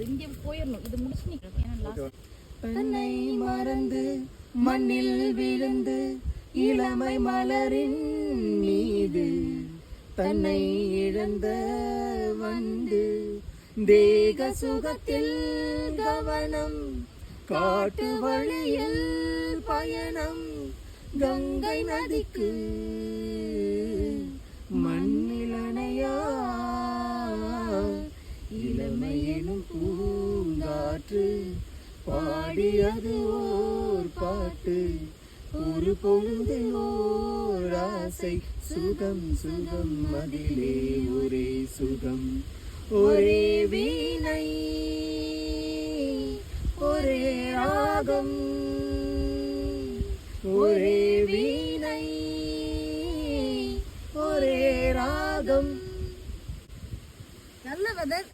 இங்கே போயிடணும். இது முடிச்சு நிற்கிறேன். தன்னை மறந்து மண்ணில் விழுந்து இளமை மலரின் மீது தன்னை இழந்த வண்டு தேக சுகத்தில் கவனம் காட்டு வழியில் பயணம் கங்கை நதிக்கு மண்ணில் அணையா இளமை எனும் பூங்காற்று பாடியது ஓர் பாட்டு ஒரு பொழுது ஓர் ஆசை சுகம் சுகம் அதிலே ஒரே சுகம் ஒரே வீணை ஒரே ராகம் ஒரே வீணை ஒரே ராகம். நல்ல வெதர்.